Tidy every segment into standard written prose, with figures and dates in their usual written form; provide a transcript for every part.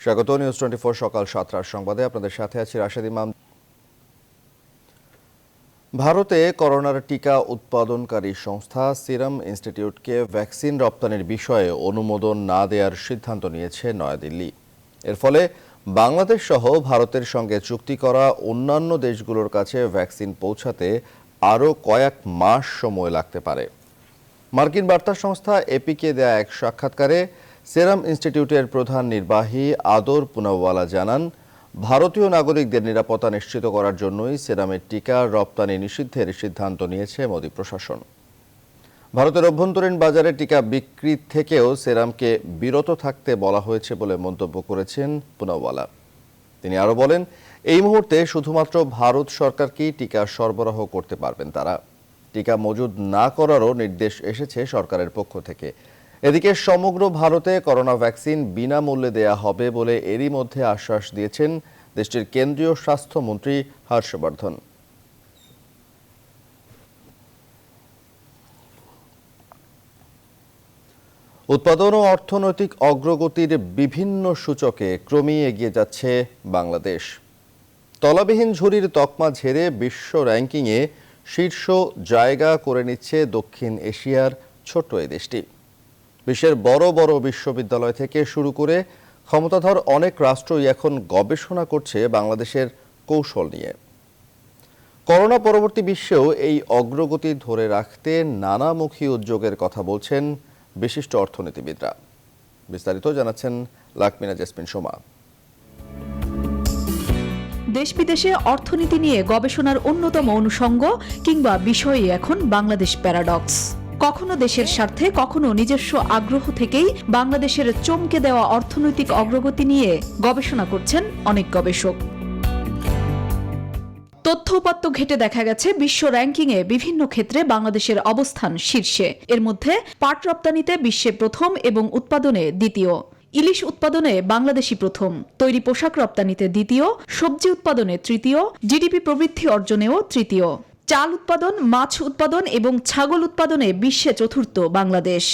স্বাগত নিউজ 24 সকাল 7টার সংবাদে আপনাদের সাথে আছি রাশেদ ইমাম। ভারতে করোনার টিকা উৎপাদনকারী সংস্থা সিরাম ইনস্টিটিউটকে ভ্যাকসিন রপ্তানির বিষয়ে অনুমোদন না দেওয়ার সিদ্ধান্ত নিয়েছে নয়াদিল্লি। এর ফলে বাংলাদেশ সহ ভারতের সঙ্গে চুক্তি করা অন্যান্য দেশগুলোর কাছে ভ্যাকসিন পৌঁছাতে আরও কয়েক মাস সময় লাগতে পারে। মার্কিন বার্তা সংস্থা এপিকে দেয়া এক সাক্ষাৎকারে সিরাম ইনস্টিটিউটের প্রধান নির্বাহী আদর পুনাওয়ালা জানান, ভারতীয় নাগরিকদের নিরাপত্তা নিশ্চিত করার জন্যই সিরামের টিকা রপ্তানি নিষিদ্ধের সিদ্ধান্ত নিয়েছে মোদি প্রশাসন। ভারতের অভ্যন্তরীণ বাজারে টিকা বিক্রি থেকেও সিরামকে বিরত থাকতে বলা হয়েছে বলে মন্তব্য করেছেন পুনাওয়ালা। তিনি আরও বলেন, এই মুহূর্তে শুধুমাত্র ভারত সরকারকেই টিকা সরবরাহ করতে পারবেন তারা। টিকা মজুদ না করারও নির্দেশ এসেছে সরকারের পক্ষ থেকে। এদিকে সমগ্র ভারতে করোনা ভ্যাকসিন বিনামূল্যে দেয়া হবে বলে এরই মধ্যে আশ্বাস দিয়েছেন দেশটির কেন্দ্রীয় স্বাস্থ্যমন্ত্রী হর্ষবর্ধন। উৎপাদন ও অর্থনৈতিক অগ্রগতির বিভিন্ন সূচকে ক্রমেই এগিয়ে যাচ্ছে বাংলাদেশ। তলাবিহীন ঝুড়ির তকমা ঝেড়ে বিশ্ব র্যাঙ্কিংয়ে শীর্ষ জায়গা করে নিচ্ছে দক্ষিণ এশিয়ার ছোট্ট এই দেশটি। বিশ্বের বড় বড় বিশ্ববিদ্যালয় থেকে শুরু করে ক্ষমতাধর অনেক রাষ্ট্রই এখন গবেষণা করছে বাংলাদেশের কৌশল নিয়ে। করোনা পরবর্তী বিশ্বেও এই অগ্রগতি ধরে রাখতে নানামুখী উদ্যোগের কথা বলছেন বিশিষ্ট অর্থনীতিবিদরা। বিস্তারিত জানাচ্ছেন লাকমিনা জেসমিন সোমা। দেশ বিদেশে অর্থনীতি নিয়ে গবেষণার অন্যতম অনুষঙ্গ কিংবা বিষয়ই এখন বাংলাদেশ প্যারাডক্স। কখনো দেশের স্বার্থে, কখনো নিজস্ব আগ্রহ থেকেই বাংলাদেশের চমকে দেওয়া অর্থনৈতিক অগ্রগতি নিয়ে গবেষণা করছেন অনেক গবেষক। তথ্য উপাত্ত ঘেটে দেখা গেছে বিশ্ব র্যাঙ্কিংয়ে বিভিন্ন ক্ষেত্রে বাংলাদেশের অবস্থান শীর্ষে। এর মধ্যে পাট রপ্তানিতে বিশ্বে প্রথম এবং উৎপাদনে দ্বিতীয়। ইলিশ উৎপাদনে বাংলাদেশই প্রথম, তৈরি পোশাক রপ্তানিতে দ্বিতীয়, সবজি উৎপাদনে তৃতীয়, জিডিপি প্রবৃদ্ধি অর্জনেও তৃতীয়। চাল উৎপাদন, মাছ উৎপাদন এবং ছাগল উৎপাদনে বিশ্বে চতুর্থ বাংলাদেশ।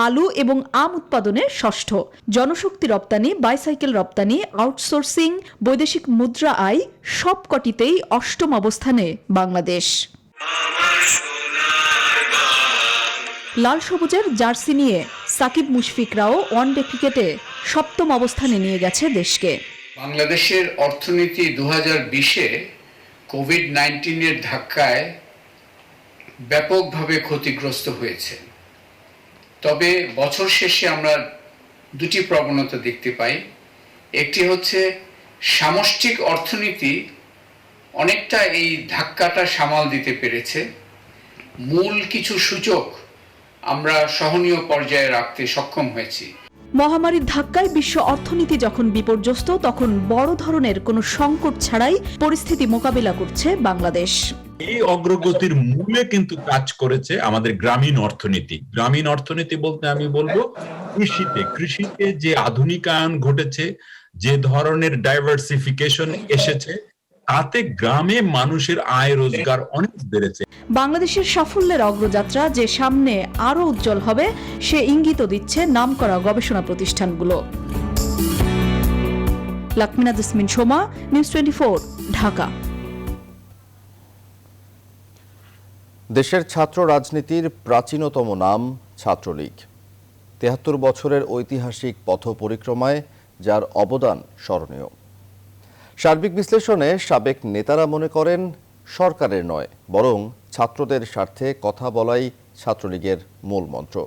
আলু এবং আম উৎপাদনে ষষ্ঠ। জনশক্তি রপ্তানি, বাইসাইকেল রপ্তানি, আউটসোর্সিং, বৈদেশিক মুদ্রা আয় সবকটিতেই অষ্টম অবস্থানে বাংলাদেশ। লাল সবুজের জার্সি নিয়ে সাকিব মুশফিকরাও ওয়ানডে ক্রিকেটে সপ্তম অবস্থানে নিয়ে গেছে দেশকে। বাংলাদেশের অর্থনীতি 2020-এ কোভিড-19 ধাক্কায় ব্যাপকভাবে ক্ষতিগ্রস্ত হয়েছে। তবে বছর শেষে আমরা দুটি প্রবণতা দেখতে পাই। একটি হচ্ছে সামষ্টিক অর্থনীতি অনেকটা এই ধাক্কাটা সামাল দিতে পেরেছে। মূল কিছু সূচক আমরা সহনীয় পর্যায়ে রাখতে সক্ষম হয়েছি। মহামারীর ধাক্কায় বিশ্ব অর্থনীতি যখন বিপর্যস্ত, তখন বড় ধরনের কোনো সংকট ছাড়াই পরিস্থিতি মোকাবিলা করছে বাংলাদেশ। এই অগ্রগতির মূলে কিন্তু কাজ করেছে আমাদের গ্রামীণ অর্থনীতি। গ্রামীণ অর্থনীতি বলতে আমি বলবো কৃষিতে যে আধুনিকায়ন ঘটেছে, যে ধরনের ডাইভার্সিফিকেশন এসেছে, তাতে গ্রামে মানুষের আয় রোজগার অনেক বেড়েছে। বাংলাদেশের সাফল্যের অগ্রযাত্রা যে সামনে আরো উজ্জ্বল হবে সে ইঙ্গিত দিচ্ছে নামকরা গবেষণা প্রতিষ্ঠানগুলো। লাকমিনা জেসমিন সোমা, নিউজ 24, ঢাকা। দেশের ছাত্র রাজনীতির প্রাচীনতম নাম ছাত্রলীগ। ৭৩ বছরের ঐতিহাসিক পথ পরিক্রমায় যার অবদান স্মরণীয়। সার্বিক বিশ্লেষণে সাবেক নেতারা মনে করেন সরকারের নয়, বরং ছাত্রদের স্বার্থে কথা বলাই ছাত্রলীগের মূল মন্ত্র।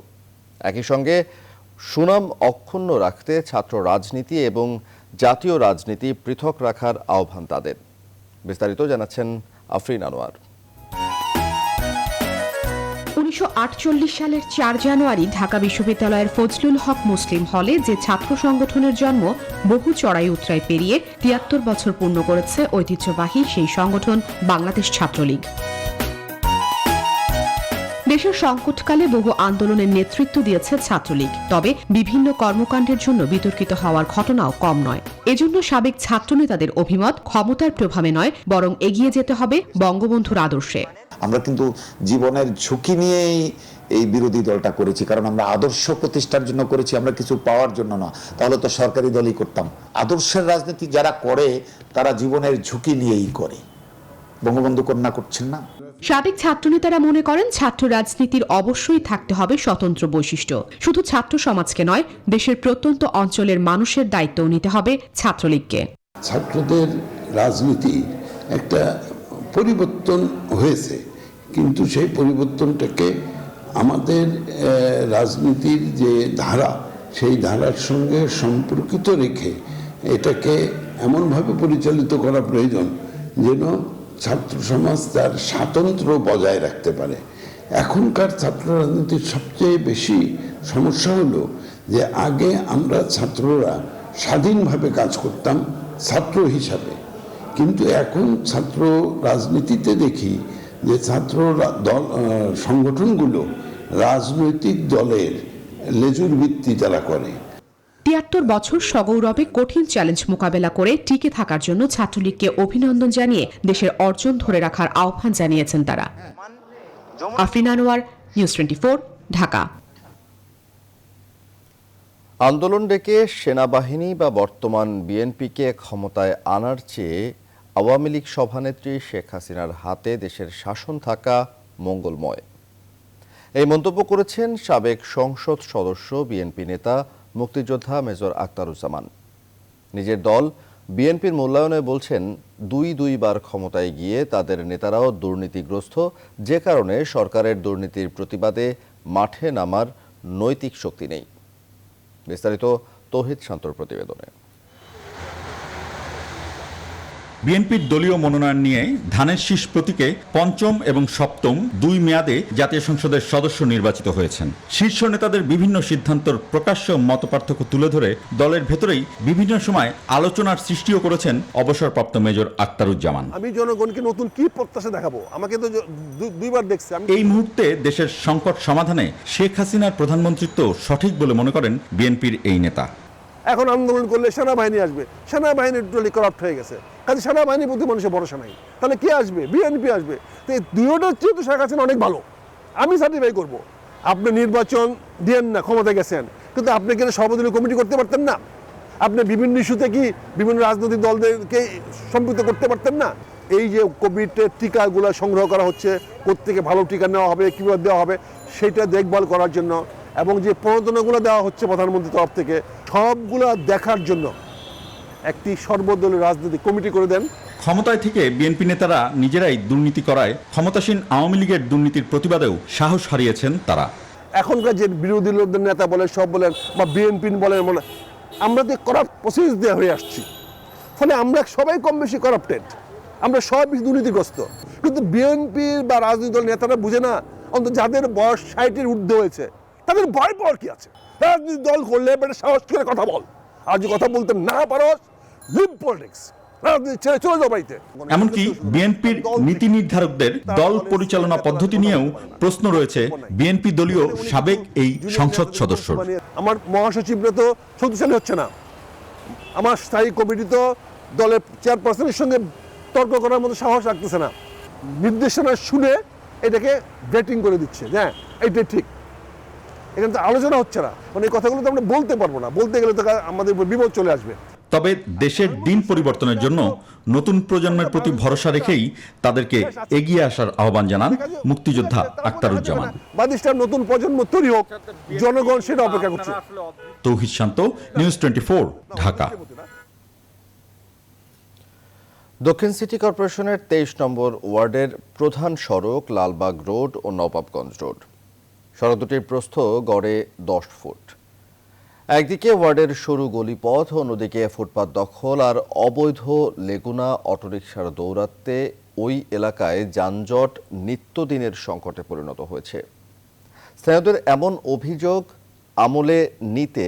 একই সঙ্গে সুনাম অক্ষুণ্ণ রাখতে ছাত্র রাজনীতি এবং জাতীয় রাজনীতি পৃথক রাখার আহ্বান তাদের। বিস্তারিত জানাচ্ছেন আফরিন আনোয়ার। 1948 সালের 4 জানুয়ারি ঢাকা বিশ্ববিদ্যালয়ের ফজলুল হক মুসলিম হলে যে ছাত্র সংগঠনের জন্ম বহু চড়াই উতরাই পেরিয়ে ৭৩ বছর পূর্ণ করেছে ঐতিহ্যবাহী সেই সংগঠন বাংলাদেশ ছাত্রলীগ। দেশের সংকটকালে বহু আন্দোলনের নেতৃত্ব দিয়েছে ছাত্রলীগ। তবে বিভিন্ন কর্মকাণ্ডের জন্য বিতর্কিত হওয়ার ঘটনাও কম নয়। এজন্য সাবেক ছাত্রনেতাদের অভিমত ক্ষমতার প্রভাবে নয়, বরং এগিয়ে যেতে হবে বঙ্গবন্ধুর আদর্শে। আমরা কিন্তু জীবনের ঝুঁকি নিয়েই এই বিরোধী দলটা করেছি, কারণ আমরা আদর্শ প্রতিষ্ঠার জন্য করেছি, আমরা কিছু পাওয়ার জন্য না। তাহলে তো সরকারি দলই করতাম। আদর্শের রাজনীতি যারা করে তারা জীবনের ঝুঁকি নিয়েই করে। বঙ্গবন্ধু কন্যা করছেন না। সাবেক ছাত্রনেতারা মনে করেন ছাত্র রাজনীতির অবশ্যই থাকতে হবে স্বতন্ত্র বৈশিষ্ট্য। শুধু ছাত্র সমাজকে নয়, দেশের প্রত্যন্ত অঞ্চলের মানুষের দায়িত্বও নিতে হবে ছাত্রলীগকে। ছাত্রদের রাজনীতি একটা পরিবর্তন হয়েছে, কিন্তু সেই পরিবর্তনটাকে আমাদের রাজনীতির যে ধারা, সেই ধারার সঙ্গে সম্পর্কিত রেখে এটাকে এমনভাবে পরিচালিত করা প্রয়োজন যেন ছাত্র সমাজ তার স্বাতন্ত্র্য বজায় রাখতে পারে। এখনকার ছাত্র রাজনীতির সবচেয়ে বেশি সমস্যা হলো যে আগে আমরা ছাত্ররা স্বাধীনভাবে কাজ করতাম ছাত্র হিসাবে, কিন্তু এখন ছাত্র রাজনীতিতে দেখি যে ছাত্র দল সংগঠনগুলো রাজনৈতিক দলের লেজুর ভিত্তি তারা করে। ৭৩ বছর সগৌরবে কঠিন চ্যালেঞ্জ মোকাবেলা করে টিকে থাকার জন্য ছাত্রলীগকে অভিনন্দন জানিয়ে দেশের অর্জন ধরে রাখার আহ্বান জানিয়েছেন তারা। আফরিন আনোয়ার, নিউজ 24, ঢাকা। আন্দোলন ডেকে সেনাবাহিনী বা বর্তমান বিএনপিকে ক্ষমতায় আনার চেয়ে আওয়ামী লীগ সভানেত্রী শেখ হাসিনার হাতে দেশের শাসন থাকা মঙ্গলময়, এই মন্তব্য করেছেন সাবেক সংসদ সদস্য বিএনপি নেতা মুক্তিযোদ্ধা মেজর আখতারুজ্জামান। নিজের দল বিএনপির মূল্যায়নে বলছেন, দুইবার ক্ষমতায় গিয়ে তাদের নেতারাও দুর্নীতিগ্রস্ত, যে কারণে সরকারের দুর্নীতির প্রতিবাদে মাঠে নামার নৈতিক শক্তি নেই। বিস্তারিত তৌহিদ শান্তর প্রতিবেদনে। বিএনপির দলীয় মনোনয়ন নিয়ে ধানের শীষ প্রতীকে পঞ্চম এবং সপ্তম 2 মেয়াদে জাতীয় সংসদের সদস্য নির্বাচিত হয়েছেন। শীর্ষ নেতাদের বিভিন্ন সিদ্ধান্তর প্রকাশ্য মতপার্থক্য তুলে ধরে দলের ভেতরেই বিভিন্ন সময় আলোচনার সৃষ্টিও করেছেন অবসরপ্রাপ্ত মেজর আখতারুজ্জামান। আমি জনগণকে নতুন কি প্রত্যাশা দেখাবো? আমাকে তো 2বার দেখছে। এই মুহূর্তে দেশের সংকট সমাধানে শেখ হাসিনার প্রধানমন্ত্রিত্ব সঠিক বলে মনে করেন বিএনপির এই নেতা। এখন আন্দোলন করলে সেনাবাহিনী আসবে, সেনাবাহিনী টোটালি করাপ্ট হয়ে গেছে, কাজে সেনাবাহিনীর প্রতি মানুষের ভরসা নাই। তাহলে কে আসবে? বিএনপি আসবে। তো এই দুইটার চেয়ে তো শেখ হাসিনা অনেক ভালো, আমি সার্টিফাই করবো। আপনি নির্বাচন দিয়েন না, ক্ষমতা গেছেন, কিন্তু আপনি কেন সর্বদলীয় কমিটি করতে পারতেন না? আপনি বিভিন্ন ইস্যুতে কি বিভিন্ন রাজনৈতিক দলদেরকে সম্পৃক্ত করতে পারতেন না? এই যে কোভিডের টিকাগুলো সংগ্রহ করা হচ্ছে, কোত্থেকে ভালো টিকা নেওয়া হবে, কীভাবে দেওয়া হবে, সেটা দেখভাল করার জন্য, এবং যে প্রণোদনাগুলো দেওয়া হচ্ছে প্রধানমন্ত্রীর তরফ থেকে, সবগুলো দেখার জন্য একটি সর্বদলীয় রাজনৈতিক কমিটি করে দেন। ক্ষমতায় থেকে বিএনপি নেতারা নিজেরাই দুর্নীতি করায় ক্ষমতাসীন আওয়ামী লীগের দুর্নীতির প্রতিবাদেও সাহস হারিয়েছেন তারা। এখনকার যে বিরোধী লোকদের নেতা বলেন, সব বলেন, বা বিএনপি বলেন, আমরা তো করাপ্ট প্রসেস দিয়ে হয়ে আসছি, ফলে আমরা সবাই কম বেশি করাপ্টেড, আমরা সব দুর্নীতিগ্রস্ত। কিন্তু বিএনপির বা রাজনৈতিক দল নেতারা বুঝে না, অন্তত যাদের বয়স 60-এর ঊর্ধ্বে হয়েছে তাদের ভয় পাওয়ার কি আছে? রাজনৈতিক দল করলে বেটা সাহস করে কথা বল, আর যে কথা বলতে না পারো লিভ পলিটিক্স, রাজনীতি ছেড়ে চলে যাও বাড়িতে। এমনকি বিএনপির নীতি নির্ধারকদের দল পরিচালনা পদ্ধতি নিয়েও প্রশ্ন রয়েছে বিএনপি দলীয় সাবেক এই সংসদ সদস্য। আমার মহাসচিবরা তো শক্তিশালী হচ্ছে না, আমার স্থায়ী কমিটি তো দলের চেয়ারপারসনের সঙ্গে তর্ক করার মতো সাহস রাখতেছে না, নির্দেশনা শুনে এটাকে ব্রেটিং করে দিচ্ছে, হ্যাঁ এইটাই ঠিক। এখানে তো আলোচনা হচ্ছে না, মানে এই কথাগুলো তো আমরা বলতে পারবো না, বলতে গেলে তো আমাদের উপর বিপদ চলে আসবে। তবে দেশের দিন পরিবর্তনের জন্য নতুন প্রজন্মের প্রতি ভরসা রেখেই তাদেরকে এগিয়ে আসার আহ্বান জানান মুক্তিযোদ্ধা আখতারুজ্জামান। বাদিষ্টার নতুন প্রজন্ম তৈরি হোক, জনগণ সেটা অপেক্ষা করছে। তৌহিদ শান্ত, নিউজ 24, ঢাকা। দক্ষিণ সিটি কর্পোরেশনের 23 নম্বর ওয়ার্ডের প্রধান সড়ক লালবাগ রোড ও নবাবগঞ্জ রোড, সড়ক দুটির প্রস্থ গড়ে 10 ফুট। একদিকে ওয়ার্ডের সরু গলিপথ, অন্যদিকে ফুটপাত দখল আর অবৈধ লেগুনা অটোরিকশার দৌরাত্মে ওই এলাকায় যানজট নিত্যদিনের সংকটে পরিণত হয়েছে। স্থানীয়দের এমন অভিযোগ আমলে নিতে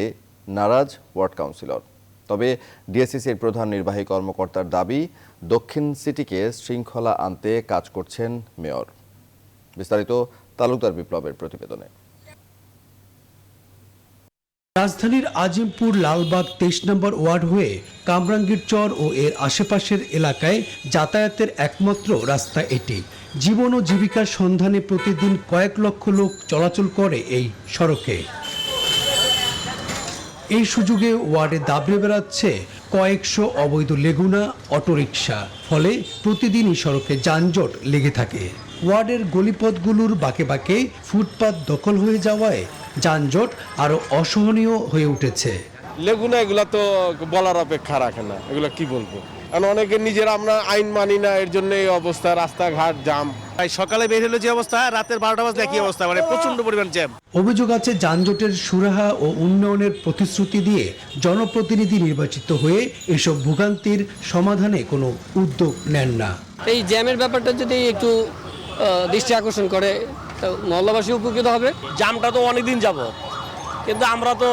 নারাজ ওয়ার্ড কাউন্সিলর। তবে ডিএসসিসির প্রধান নির্বাহী কর্মকর্তার দাবি, দক্ষিণ সিটিকে শৃঙ্খলা আনতে কাজ করছেন মেয়র। বিস্তারিত তালুকদার বিপ্লবের প্রতিবেদনে। রাজধানীর আজিমপুর লালবাগ 23 নম্বর ওয়ার্ড হয়ে কামরাঙ্গীর চর ও এর আশেপাশের এলাকায় যাতায়াতের একমাত্র রাস্তা এটি। জীবন ও জীবিকার সন্ধানে প্রতিদিন কয়েক লক্ষ লোক চলাচল করে এই সড়কে। এই সুযোগে ওয়ার্ডে দাবড়ে বেড়াচ্ছে কয়েকশো অবৈধ লেগুনা অটোরিকশা, ফলে প্রতিদিনই সড়কে যানজট লেগে থাকে। ওয়ার্ডের গলিপথগুলোর বাঁকে বাঁকে ফুটপাত দখল হয়ে যাওয়ায় যানজট আরো অসহনীয় হয়ে উঠেছে। লেগুনা এগুলা তো বলার অপেক্ষা রাখে না, এগুলো কি বলবো, কারণ অনেকে নিজেরা আমরা আইন মানি না, এর জন্য এই অবস্থা, রাস্তাঘাট জাম। সকালে বের হলে যে অবস্থা, রাতের 12টা বাজলে একই অবস্থা, মানে প্রচন্ড পরিমাণ জ্যাম। অভিযোগ আছে যানজটের সুরাহা ও উন্নয়নের প্রতিশ্রুতি দিয়ে জনপ্রতিনিধি নির্বাচিত হয়ে এসব ভোগান্তির সমাধানে কোনো উদ্যোগ নেন না। এই জ্যামের ব্যাপারটা যদি একটু দৃষ্টি আকর্ষণ করে, মহল্লাবাসী উপকৃত হবে। জামটা তো অনেকদিন যাব, কিন্তু আমরা তো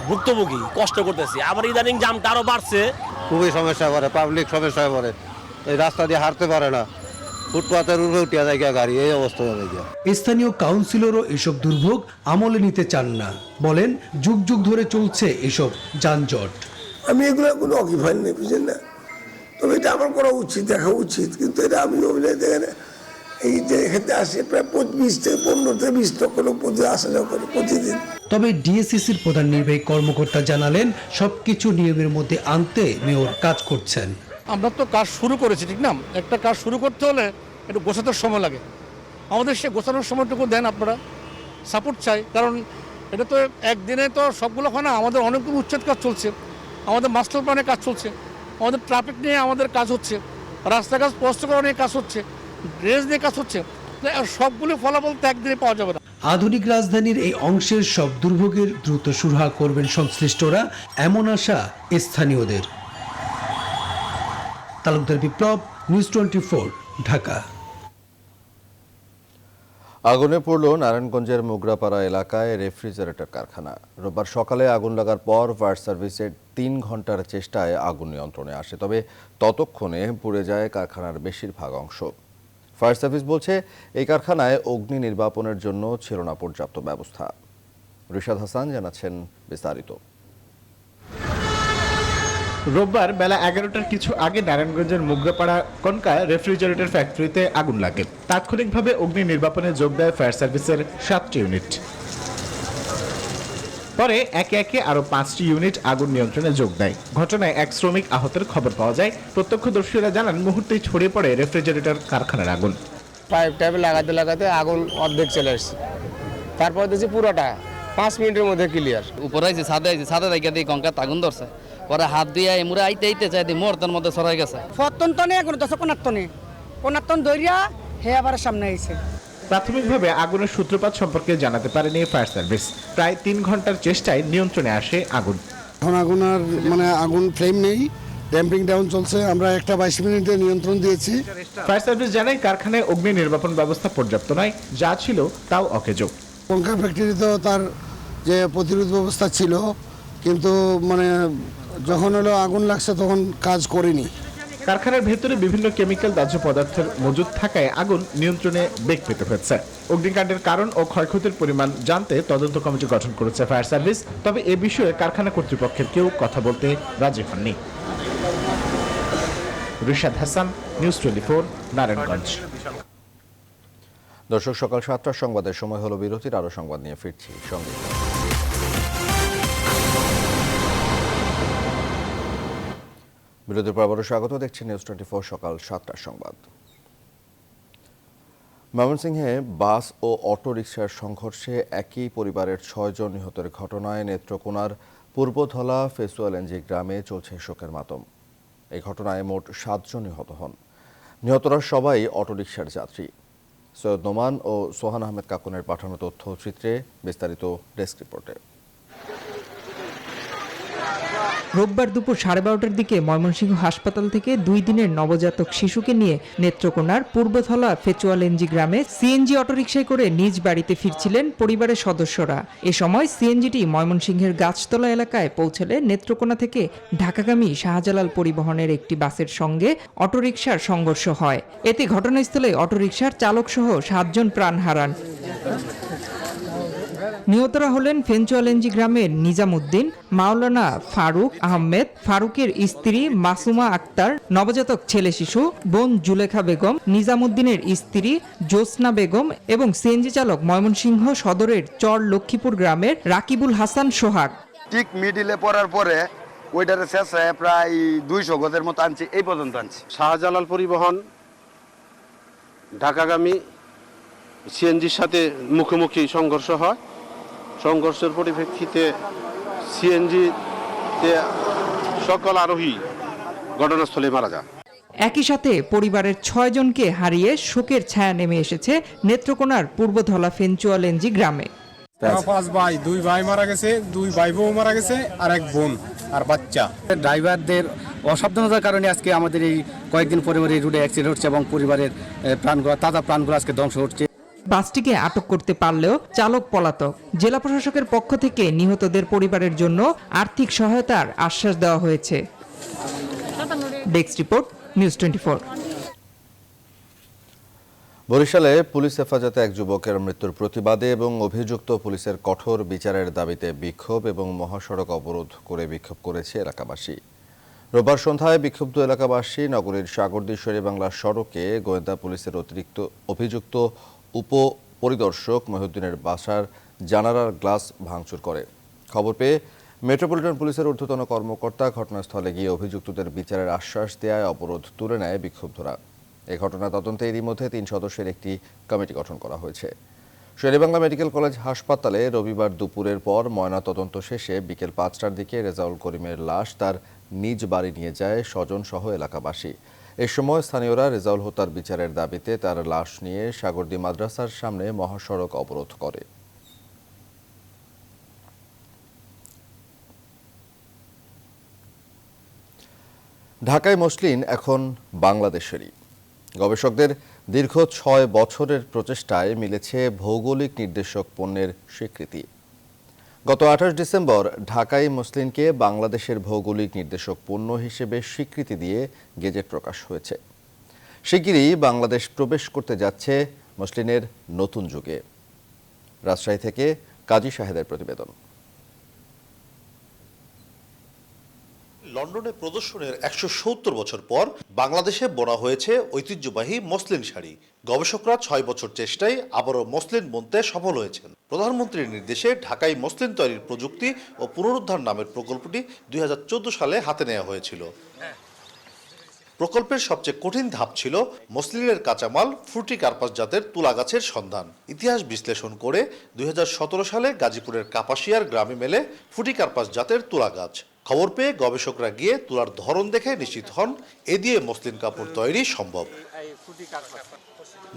ভুক্তভোগী, কষ্ট করতেছি। আবার ইদানিং জামটা আরো বাড়ছে, খুবই সমস্যা করে, পাবলিক সমস্যা করে, এই রাস্তা দিয়ে হাঁটতে পারে না, ফুটপাতের উপরে উঠিয়া যায় গাড়ি, এই অবস্থা হয়ে যায়। স্থানীয় কাউন্সিলরও এসব দুর্ভোগ আমলে নিতে চান না, বলেন যুগ যুগ ধরে চলছে এসব যানজট। আমি এগুলো কোনো অকিফাইল নেই, বুঝলেন না, তবে এটা আমার করা উচিত, দেখা উচিত, কিন্তু এটা আমি অভিনয় দেখেন এই যে এখানে আসে প্রায় 25 থেকে 15 থেকে 20 লক্ষ লোক আসা যাওয়া করে প্রতিদিন। তবে ডিএসসিসির প্রধান নির্বাহী কর্মকর্তা জানালেন সবকিছু নিয়মের মধ্যে আনতে মেয়র কাজ করছেন। আমরা তো কাজ শুরু করেছি, ঠিক না? একটা কাজ শুরু করতে হলে একটু গোছাতে সময় লাগে, আমাদের সে গোছানোর সময়টুকু দেন, আপনারা সাপোর্ট চাই, কারণ এটা তো একদিনে তো সবগুলো হয় না। আমাদের অনেকগুলো উচ্ছেদ কাজ চলছে, আমাদের মাস্টার প্ল্যানে কাজ চলছে, আমাদের ট্রাফিক নিয়ে আমাদের কাজ হচ্ছে, রাস্তাঘাট স্পষ্টকরণ নিয়ে কাজ হচ্ছে, ড্রেস নিয়ে কাজ হচ্ছে, সবগুলো ফলাফল তো একদিনে পাওয়া যাবে না। আধুনিক রাজধানীর এই অংশের সব দুর্ভোগের দ্রুত সুরাহা করবেন সংশ্লিষ্টরা, এমন আশা স্থানীয়দের। তালুকদার বিপ্লব, নিউজ 24, ঢাকা। আগুনে পড়ল নারায়ণগঞ্জের মোগরাপাড়া এলাকায় রেফ্রিজারেটর কারখানা। রোববার সকালে আগুন লাগার পর ফায়ার সার্ভিসের 3 ঘন্টার চেষ্টায় আগুন নিয়ন্ত্রণে আসে, তবে ততক্ষণে পুড়ে যায় কারখানার বেশিরভাগ অংশ। ফায়ার সার্ভিস বলছে এই কারখানায় অগ্নি নির্বাপনের জন্য ছিল না পর্যাপ্ত ব্যবস্থা। রিশাদ হাসান জানাচ্ছেন বিস্তারিত। রোববার বেলা 11টার কিছু আগে নারায়ণগঞ্জের মুগরাপাড়া কনকা রেফ্রিজারেটর ফ্যাক্টরিতে আগুন লাগে। তাৎক্ষণিকভাবে অগ্নি নির্বাপনে যোগ দেয় ফায়ার সার্ভিসের 7টি ইউনিট। পরে একে একে আরো 5টি ইউনিট আগুন নিয়ন্ত্রণে যোগ দেয়। ঘটনায় এক শ্রমিক আহতের খবর পাওয়া যায়। প্রত্যক্ষদর্শীরা জানান মুহূর্তেই ছড়িয়ে পড়ে রেফ্রিজারেটর কারখানার আগুন। পাইপ লাগাতে লাগাতে আগুন অর্ধেক চলে আসছে, তারপর দেখছি পুরোটা 5 মিনিটের মধ্যে ক্লিয়ার। উপরে আইছে, ছাদে রাখিয়া দিয়ে কঙ্কাত আগুন ধরছে, পরে হাত দিয়ে এমুরে আইতে চাই দিয়ে মুহূর্তের মধ্যে ছড়াই গেছে। ফতন্তনে কোনো দশ কোনাত্তন দইরা হে আবার সামনে আইছে। প্রাথমিকভাবে আগুনের সূত্রপাত সম্পর্কে জানাতে পারেনি ফায়ার সার্ভিস। প্রায় 3 ঘন্টার চেষ্টায় নিয়ন্ত্রণে আসে আগুন। এখন আগুন ফ্লেম নেই, ড্যাম্পিং ডাউন চলছে। আমরা একটা 22 মিনিটে নিয়ন্ত্রণ দিয়েছি। ফায়ার সার্ভিস জানায় কারখানায় অগ্নি নির্বাপন ব্যবস্থা পর্যাপ্ত নয়, যা ছিল তাও অকেজো। কনকা ফ্যাক্টরিতেও তার যে প্রতিরোধ ব্যবস্থা ছিল, কিন্তু যখন হলো আগুন লাগছে তখন কাজ করেনি। কারখানার ভেতরে বিভিন্ন কেমিক্যাল দাহ্য পদার্থের মজুদ থাকায় আগুন নিয়ন্ত্রণে বেগ পেতে হয়েছে। অগ্নিকাণ্ডের কারণ ও ক্ষয়ক্ষতির পরিমাণ জানতে তদন্ত কমিটি গঠন করেছে ফায়ার সার্ভিস। তবে এ বিষয়ে কারখানা কর্তৃপক্ষের কেউ কথা বলতে রাজি হননি। রিশাদ হাসান, নিউজ 24, নারায়ণগঞ্জ। দর্শক, সকাল 7টার সংবাদের সময় হলো বিরতির। আরো সংবাদ নিয়ে ফিরছি সঙ্গে। বিরতির পর আবারও স্বাগত, দেখছি নিউজ 24 সকাল 7টার সংবাদ। ময়মনসিংহে বাস ও অটো রিকশার সংঘর্ষে একই পরিবারের 6 জন নিহতের ঘটনায় নেত্রকোনার পূর্বধলা ফেসুয়ালেঞ্জি গ্রামে চলছে শোকের মাতম। এই ঘটনায় মোট 7 জন নিহত হন। নিহতরা সবাই অটোরিকশার যাত্রী। সৈয়দ নোমান ও সোহান আহমেদ কাকুনের পাঠানো তথ্যচিত্রে বিস্তারিত ডেস্ক রিপোর্টে। রোববার দুপুর 12:30টার দিকে ময়মনসিংহ হাসপাতাল থেকে 2 দিনের নবজাতক শিশুকে নিয়ে নেত্রকোনার পূর্বধলা ফেচুয়ালেঞ্জি গ্রামে সিএনজি অটোরিকশায় করে নিজ বাড়িতে ফিরছিলেন পরিবারের সদস্যরা। এ সময় সিএনজিটি ময়মনসিংহের গাছতলা এলাকায় পৌঁছলে নেত্রকোনা থেকে ঢাকাগামী শাহজালাল পরিবহনের একটি বাসের সঙ্গে অটোরিকশার সংঘর্ষ হয়। এতে ঘটনাস্থলে অটোরিকশার চালকসহ 7 জন প্রাণ হারান। নিহতরা হলেন ফেঞ্চুয়ালেঞ্জি গ্রামের নিজামুদ্দিন, মাওলানা ফারুক আহমেদ, ফারুকের স্ত্রী মাসুমা আক্তার, নবজাতক ছেলে শিশু বোন জুলেখা বেগম, নিজামুদ্দিনের স্ত্রী জোসনা বেগম এবং সিএনজি চালক ময়মনসিংহ সদরের চর লক্ষ্মীপুর গ্রামের রাকিবুল হাসান সোহাগ। ঠিক মিডিলে পড়ার পরে ওইটারে শেষে প্রায় 200 গজের মতো আনছি, এই পর্যন্ত আনছি। শাহজালাল পরিবহন ঢাকাগামী সিএনজির সাথে মুখোমুখি সংঘর্ষ হয়। সংঘর্ষের পরিপ্রেক্ষিতে সিএনজিতে সকল আরোহী ঘটনাস্থলে মারা যায়। একই সাথে পরিবারের 6 জনকে হারিয়ে শোকের ছায়া নেমে এসেছে নেত্রকোনার পূর্বধলা ফেঞ্চুয়ালেঞ্জি গ্রামে। 5 ভাই, 2 ভাই মারা গেছে, 2 ভাই বউ মারা গেছে আর 1 বোন আর বাচ্চা। ড্রাইভারদের অসাবধানতার কারণে আজকে আমাদের এই কয়েকদিন পরে এই রুটে অ্যাক্সিডেন্ট হচ্ছে এবং পরিবারের তাজা প্রাণগুলো আজকে ধ্বংস হচ্ছে। বাসটিকে আটক করতে পারলেও চালক পলাতক। জেলা প্রশাসকের পক্ষ থেকে নিহতদের পরিবারের জন্য আর্থিক সহায়তার আশ্বাস দেওয়া হয়েছে। Desk report, news 24। বরিশালে পুলিশ হেফাজতে এক যুবকের মৃত্যুর প্রতিবাদে এবং অভিযুক্ত পুলিশের কঠোর বিচারের দাবিতে বিক্ষোভ এবং মহাসড়ক অবরোধ করে বিক্ষোভ করেছে এলাকাবাসী। রোববার সন্ধ্যায় বিক্ষুব্ধ এলাকাবাসী নগরীর সাগরদী শেরেবাংলা সড়কে গোয়েন্দা পুলিশের অতিরিক্ত অভিযুক্ত উপপরিদর্শক মহিউদ্দিনের বাসার জানালার গ্লাস ভাঙচুর করে। খবর পেয়ে মেট্রোপলিটন পুলিশের ঊর্ধ্বতন কর্মকর্তা ঘটনাস্থলে গিয়ে অভিযুক্তদের বিচারের আশ্বাস দেওয়ায় অবরোধ তুলে নেয় বিক্ষুব্ধরা। এই ঘটনা তদন্তে এরই মধ্যে 3 সদস্যের একটি কমিটি গঠন করা হয়েছে। শেরেবাংলা মেডিকেল কলেজ হাসপাতালে রবিবার দুপুরের পর ময়না তদন্ত শেষে বিকেল 5টার দিকে রেজাউল করিমের লাশ তার নিজ বাড়ি নিয়ে যায় স্বজন সহ এলাকাবাসী। এ সময় স্থানীয়রা রেজাউল হত্যার বিচারের দাবিতে তার লাশ নিয়ে সাগরদী মাদ্রাসার সামনে মহাসড়ক অবরোধ করে। ঢাকায় মসলিন এখন বাংলাদেশেরই। গবেষকদের দীর্ঘ 6 বছরের প্রচেষ্টায় মিলেছে ভৌগোলিক নির্দেশক পণ্যের স্বীকৃতি। গত 28 ডিসেম্বর ঢাকাই মসলিনকে বাংলাদেশের ভৌগোলিক নির্দেশক পণ্য হিসেবে স্বীকৃতি দিয়ে গেজেট প্রকাশ হয়েছে। শিগগিরই বাংলাদেশ প্রবেশ করতে যাচ্ছে মসলিনের নতুন যুগে। রাজশাহী থেকে কাজী শাহেদের প্রতিবেদন। লন্ডনে প্রদর্শনের 170 বছর পর বাংলাদেশে বোনা হয়েছে ঐতিহ্যবাহী মসলিন শাড়ি। গবেষকরা 6 বছর চেষ্টায় আবারও মসলিন বুনতে সফল হয়েছেন। প্রধানমন্ত্রীর নির্দেশে ঢাকায় মসলিন তৈরির প্রযুক্তি ও পুনরুদ্ধার নামের প্রকল্পটি 2014 সালে হাতে নেওয়া হয়েছিল। প্রকল্পের সবচেয়ে কঠিন ধাপ ছিল মসলিনের কাঁচামাল ফ্রুটি কার্পাস জাতের তুলা গাছের সন্ধান। ইতিহাস বিশ্লেষণ করে 2017 সালে গাজীপুরের কাপাসিয়ার গ্রামে মেলে ফ্রুটি কার্পাস জাতের তুলা গাছ। খবর পেয়ে গবেষকরা গিয়ে তুলার ধরন দেখে নিশ্চিত হন এ দিয়ে মসলিন কাপড় তৈরি সম্ভব।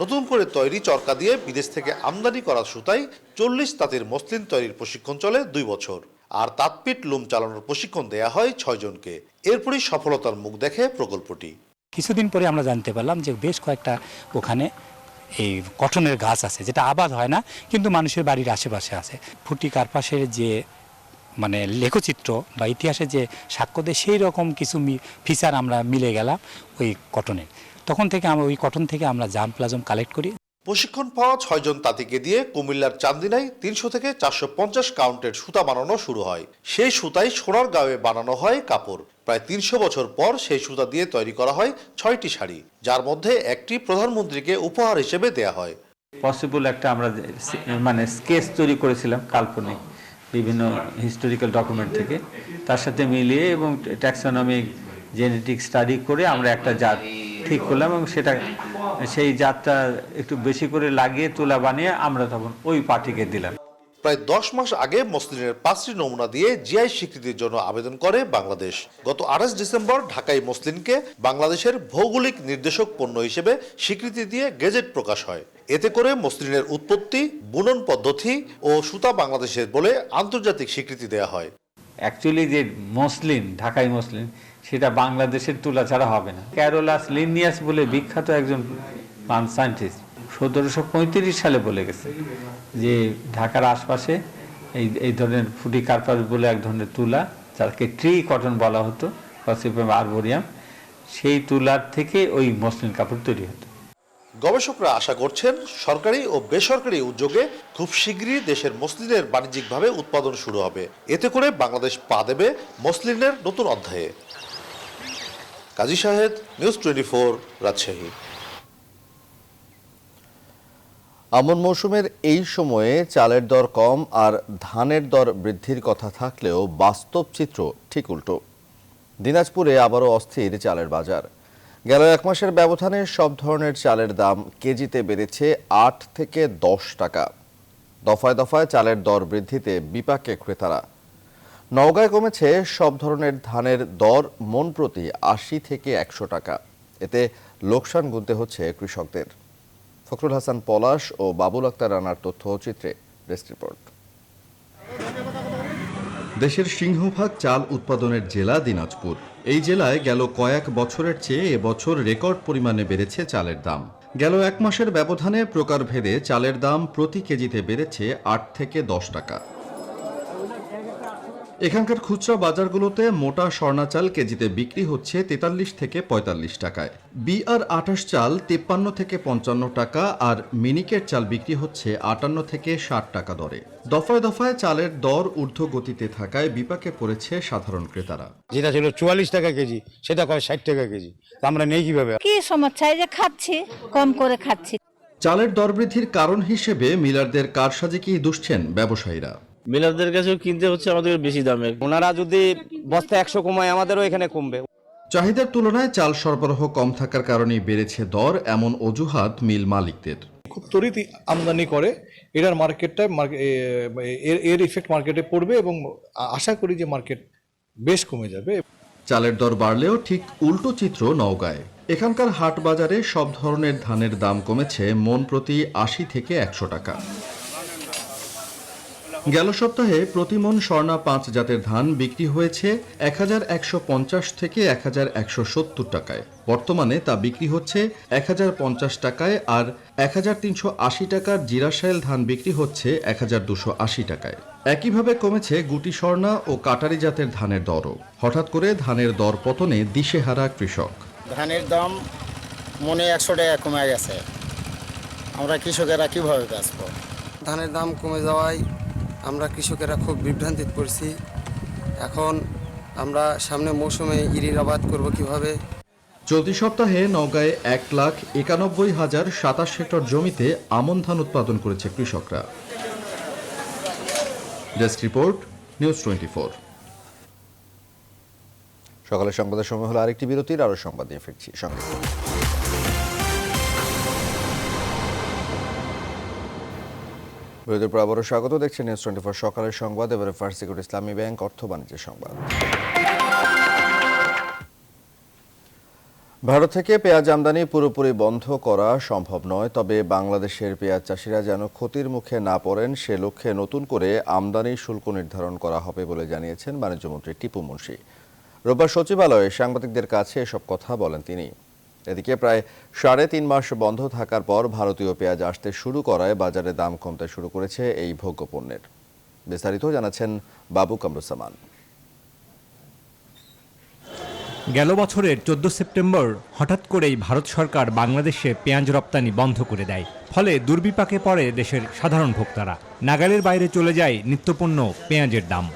নতুন করে তৈরি চরকা দিয়ে বিদেশ থেকে আমদানি করা সুতায় 40 তাঁতের মসলিন তৈরির প্রশিক্ষণ চলে 2 বছর। আর তাঁতপিট লুম চালানোর প্রশিক্ষণ দেয়া হয় 6 জনকে। এরপরই সফলতার মুখ দেখে প্রকল্পটি। কিছুদিন পরে আমরা জানতে পারলাম যে বেশ কয়েকটা ওখানে এই কটনের গাছ আছে, যেটা আবাদ হয় না কিন্তু মানুষের বাড়ির আশেপাশে আছে। ফ্রুটি কার্পাসের যে মানে লেখচিত্র বা ইতিহাসে যে সাক্ষ্য দেয় সেই রকম কিছু ফিচার আমরা মিলে গেলাম ওই কটনের। তখন থেকে আমরা ওই কটন থেকে আমরা জাম প্লাজম কালেক্ট করি। প্রশিক্ষণ পাওয়া 6 জন তাঁতিকে দিয়ে কুমিল্লার চান্দিনায় 300 থেকে 450 কাউন্টের সুতা বানানো শুরু হয়। সেই সুতায় সোনারগাঁওয়ে বানানো হয় কাপড়। প্রায় 300 বছর পর সেই সুতা দিয়ে তৈরি করা হয় 6টি শাড়ি, যার মধ্যে একটি প্রধানমন্ত্রীকে উপহার হিসেবে দেয়া হয়। পসিবল একটা আমরা মানে স্কেচ তৈরি করেছিলাম কাল্পনিক বিভিন্ন হিস্টোরিক্যাল ডকুমেন্ট থেকে, তার সাথে মিলিয়ে এবং ট্যাক্সোনমিক জেনেটিক স্টাডি করে আমরা একটা জাত ঠিক করলাম এবং সেই জাতটা একটু বেশি করে লাগিয়ে তুলা বানিয়ে আমরা তখন ওই পার্টিকে দিলাম। প্রায় 10 মাস আগে মসলিনের 5টি নমুনা দিয়ে জিআই স্বীকৃতির জন্য আবেদন করে বাংলাদেশ। গত 28 ডিসেম্বর ঢাকায় মসলিনকে বাংলাদেশের ভৌগোলিক নির্দেশক পণ্য হিসেবে স্বীকৃতি দিয়ে গেজেট প্রকাশ হয়। এতে করে মসলিনের উৎপত্তি, বুনন পদ্ধতি ও সুতা বাংলাদেশের বলে আন্তর্জাতিক স্বীকৃতি দেওয়া হয়। অ্যাকচুয়ালি যে মসলিন, ঢাকাই মসলিন, সেটা বাংলাদেশের তুলা ছাড়া হবে না। ক্যারোলাস লিনিয়াস বলে বিখ্যাত একজন সায়েন্টিস্ট 1735 সালে বলে গেছে যে ঢাকার আশপাশে এই ধরনের ফ্রুটি কার্পাস বলে এক ধরনের তুলা, যাকে ট্রি কটন বলা হতো, গসিপিয়াম আরবোরিয়াম, সেই তুলার থেকে ওই মসলিন কাপড় তৈরি হতো। গবেষকরা আশা করছেন সরকারি ও বেসরকারি উদ্যোগে খুব শীঘ্রই দেশের মসলিনের বাণিজ্যিকভাবে উৎপাদন শুরু হবে। এতে করে বাংলাদেশ পা দেবে মসলিনের নতুন অধ্যায়ে। কাজী শাহেদ, নিউজ 24, রাজশাহী। আমন মৌসুমের এই সময়ে চালের দর কম আর ধানের দর বৃদ্ধির কথা থাকলেও বাস্তব চিত্র ঠিক উল্টো। দিনাজপুরে আবারও অস্থির চালের বাজার। গেল এক মাসের ব্যবধানে সব ধরনের চালের দাম কেজিতে বেড়েছে 8 থেকে 10 টাকা। দফায় দফায় চালের দর বৃদ্ধিতে বিপাকে ক্রেতারা। নওগাঁয় কমেছে সব ধরনের ধানের দর মন প্রতি 80 থেকে 100 টাকা। এতে লোকসান গুনতে হচ্ছে কৃষকদের। ফখরুল হাসান পলাশ ও বাবুল আক্তার রানার তথ্যচিত্রে ডেস্ক রিপোর্ট। দেশের সিংহভাগ চাল উৎপাদনের জেলা দিনাজপুর। এই জেলায় গেল কয়েক বছরের চেয়ে এবছর রেকর্ড পরিমাণে বেড়েছে চালের দাম। গেল এক মাসের ব্যবধানে প্রকারভেদে চালের দাম প্রতি কেজিতে বেড়েছে 8 থেকে 10 টাকা। এখানকার খুচরা বাজারগুলোতে মোটা স্বর্ণা চাল কেজিতে বিক্রি হচ্ছে 43 থেকে 45 টাকায়। বিআর 28 চাল 53 থেকে 55 টাকা আর মিনিকেট চাল বিক্রি হচ্ছে 58 থেকে 60 টাকা দরে। দফায় দফায় চালের দর ঊর্ধ্বগতিতে থাকায় বিপাকে পড়েছে সাধারণ ক্রেতারা। যেটা ছিল 44 টাকা কেজি সেটা কয় 60 টাকা কেজি। আমরা নেই কিভাবে? কি সমস্যা, এই যে খাচ্ছি কম করে খাচ্ছি। চালের দর বৃদ্ধির কারণ হিসেবে মিলারদের কারসাজিকেই দুষছেন ব্যবসায়ীরা। মিলারদের কাছেও কিনতে হচ্ছে আমাদের বেশি দামে। ওনারা যদি বস্তা 100 কমায় আমাদেরও এখানে কমবে। চাহিদার তুলনায় চাল সরবরাহ কম থাকার কারণেই বেড়েছে দর, এমন অজুহাত মিল মালিকদের। খুব ত্বরিত আমদানি করে এটার মার্কেটটা এর ইফেক্ট মার্কেটে পড়বে এবং আশা করি যে মার্কেট বেশ কমে যাবে। চালের দর বাড়লেও ঠিক উল্টো চিত্র নওগাঁয়। এখানকার হাট বাজারে সব ধরনের ধানের দাম কমেছে মন প্রতি 80 থেকে 100 টাকা। গেল সপ্তাহে প্রতিমন স্বর্ণা 5 জাতের ধান বিক্রি হয়েছে 1150 থেকে 1170 টাকায়। বর্তমানে তা বিক্রি হচ্ছে 1050 টাকায় আর 1380 টাকার জিরাশাইল ধান বিক্রি হচ্ছে 1280 টাকায়। একইভাবে কমেছে গুটি স্বর্ণা ও কাটারি জাতের ধানের দরও। হঠাৎ করে ধানের দর পতনে দিশেহারা কৃষক। ধানের দাম মনে 100 টাকা কমে গেছে, আমরা কৃষকেরা কিভাবে বেচবো? ধানের দাম কমে যাওয়ায় আমরা কৃষকেরা খুব বিভ্রান্তিতে পড়ছি। এখন আমরা সামনে মৌসুমে ইরির আবাদ করব কিভাবে? চলতি সপ্তাহে নওগাঁয় 1,91,027 হেক্টর জমিতে আমন ধান উৎপাদন করেছে কৃষকরা। Desk report, news 24। সকালের সংবাদের সময় হলো আরেকটি বিরতির, আরো সংবাদ নিয়ে ফিরছি সঙ্গে। বিরতির পর আবারও স্বাগত। দেখছেন নিউজ 24 সকালের সংবাদ। এবারে ফার্স্ট সিকিউরিটি ইসলামী ব্যাংক অর্থ বাণিজ্যের সংবাদ। ভারত থেকে পেঁয়াজ আমদানি পুরোপুরি বন্ধ করা সম্ভব নয়, তবে বাংলাদেশের পেঁয়াজ চাষিরা যেন ক্ষতির মুখে না পড়েন সে লক্ষ্যে নতুন করে আমদানি শুল্ক নির্ধারণ করা হবে বলে জানিয়েছেন বাণিজ্যমন্ত্রী টিপু মুন্সি। রোববার সচিবালয়ে সাংবাদিকদের কাছে এসব কথা বলেন তিনি। এদিকে প্রায় 3.5 মাস বন্ধ থাকার পর ভারতীয় পেঁয়াজ আসতে শুরু করায় বাজারে দাম কমতে শুরু করেছে এই ভোগ্যপণ্যের। বিস্তারিত জানাচ্ছেন বাবু কামরুজ্জামান। গেল বছরের 14 সেপ্টেম্বর হঠাৎ করেই ভারত সরকার বাংলাদেশে পেঁয়াজ রপ্তানি বন্ধ করে দেয়। ফলে দুর্বিপাকে পড়ে দেশের সাধারণ ভোক্তারা। নাগালের বাইরে চলে যায় নিত্যপণ্য পেঁয়াজের দাম।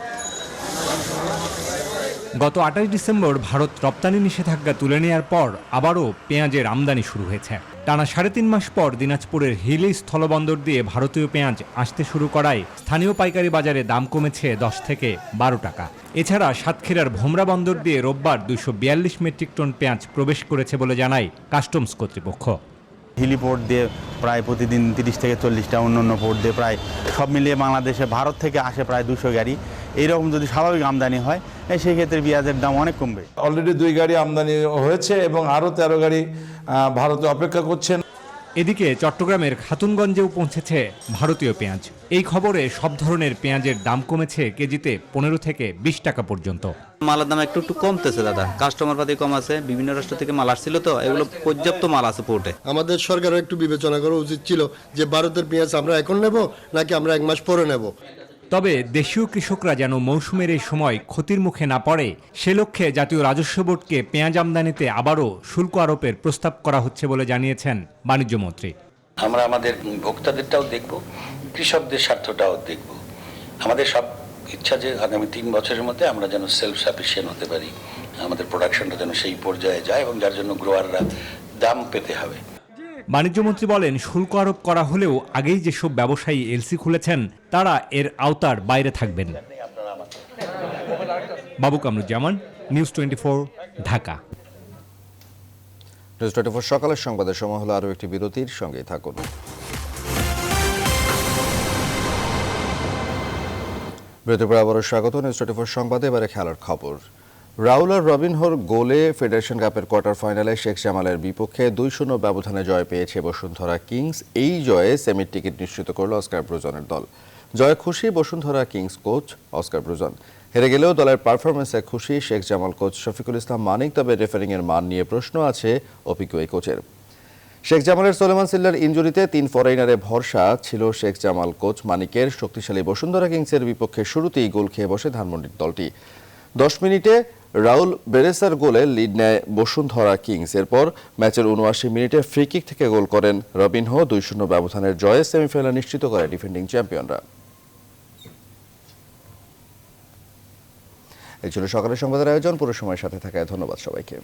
গত 28 ডিসেম্বর ভারত রপ্তানি নিষেধাজ্ঞা তুলে নেওয়ার পর আবারও পেঁয়াজের আমদানি শুরু হয়েছে। টানা 3.5 মাস পর দিনাজপুরের হিলি স্থলবন্দর দিয়ে ভারতীয় পেঁয়াজ আসতে শুরু করায় স্থানীয় পাইকারি বাজারে দাম কমেছে 10 থেকে 12 টাকা। এছাড়া সাতক্ষীরার ভোমরা বন্দর দিয়ে রোববার 242 মেট্রিক টন পেঁয়াজ প্রবেশ করেছে বলে জানায় কাস্টমস কর্তৃপক্ষ। হিলি পোর্ট দিয়ে প্রায় প্রতিদিন 30 থেকে 40টা, অন্য পোর্ট দিয়ে প্রায় সব মিলিয়ে বাংলাদেশে ভারত থেকে আসে প্রায় 200 গাড়ি। এইরকম যদি স্বাভাবিক আমদানি হয় সেই ক্ষেত্রে পেঁয়াজের দাম অনেক কমবে। অলরেডি 2 গাড়ি আমদানি হয়েছে এবং আরও 13 গাড়ি ভারতে অপেক্ষা করছেন। এদিকে চট্টগ্রামের খাতুনগঞ্জেও পৌঁছেছে ভারতীয় পেঁয়াজ। এই খবরে সব ধরনের পেঁয়াজের দাম কমেছে কেজিতে 15 থেকে 20 টাকা পর্যন্ত। মালের দাম একটু কমতেছে দাদা, কাস্টমার পাতি কম আছে, বিভিন্ন রাষ্ট্র থেকে মাল আসছিল তো এগুলো পর্যাপ্ত মাল আছে পোর্টে। আমাদের সরকারের একটু বিবেচনা করা উচিত ছিল যে ভারতের পেঁয়াজ আমরা এখন নেব নাকি আমরা 1 মাস পরে নেব। তবে দেশীয় কৃষকরা যেন মৌসুমের এই সময় ক্ষতির মুখে না পড়ে সে লক্ষ্যে জাতীয় রাজস্ব বোর্ডকে পেঁয়াজ আমদানিতে আবারও শুল্ক আরোপের প্রস্তাব করা হচ্ছে বলে জানিয়েছেন বাণিজ্যমন্ত্রী। আমরা আমাদের ভোক্তাদেরটাও দেখব, কৃষকদের স্বার্থটাও দেখব। আমাদের সব ইচ্ছা যে আগামী 3 বছরের মধ্যে আমরা যেন সেলফ সাফিসিয়েন্ট হতে পারি, আমাদের প্রোডাকশনটা যেন সেই পর্যায়ে যায় এবং যার জন্য গ্রোয়াররা দাম পেতে হবে। বাণিজ্যমন্ত্রী বলেন, শুল্ক আরোপ করা হলেও আগেই যেসব ব্যবসায়ী এলসি খুলেছেন তারা এর আওতার বাইরে থাকবেন। বাবু কামরুজ্জামান, নিউজ 24, ঢাকা। নিউজ 24 সকালের সংবাদের সময় হলো আরও একটি বিরতির, সঙ্গেই থাকুন। বিরতির পর আবারও স্বাগত নিউজ 24 সংবাদে। এবারে খেলার খবর। রাউল আর রবিনহোর গোলে ফেডারেশন কাপের কোয়ার্টার ফাইনালে শেখ জামালের বিপক্ষে 2-0 ব্যবধানে জয় পেয়েছে বসুন্ধরা কিংস। এই জয়ে সেমির টিকিট নিশ্চিত করল অস্কার ব্রুজনের দল। জয়ে খুশি Bashundhara Kings coach Oscar Bruzon. হেরে গেলেও দলের পারফরমেন্সে খুশি শেখ জামাল কোচ শফিকুল ইসলাম মানিক। তবে রেফারিংয়ের মান নিয়ে প্রশ্ন আছে অভিজ্ঞ এই কোচের। শেখ জামালের সোলেমান সিল্লার ইনজুরিতে 3 ফরেইনারে ভরসা ছিল শেখ জামাল কোচ মানিকের। শক্তিশালী বসুন্ধরা কিংসের বিপক্ষে শুরুতেই গোল খেয়ে বসে ধানমন্ডির দলটি। 10 মিনিটে রাউল বেরেসার গোলে লিড নেয় বসুন্ধরা কিংস। এরপর ম্যাচের 79 মিনিটে ফ্রি কিক থেকে গোল করেন রবিনহো। 2-0 ব্যবধানের জয়ে সেমিফাইনাল নিশ্চিত করে ডিফেন্ডিং চ্যাম্পিয়নরা। এই ছিল সকালের সংবাদের আয়োজন। পুরো সময়ের সাথে থাকায় ধন্যবাদ সবাইকে।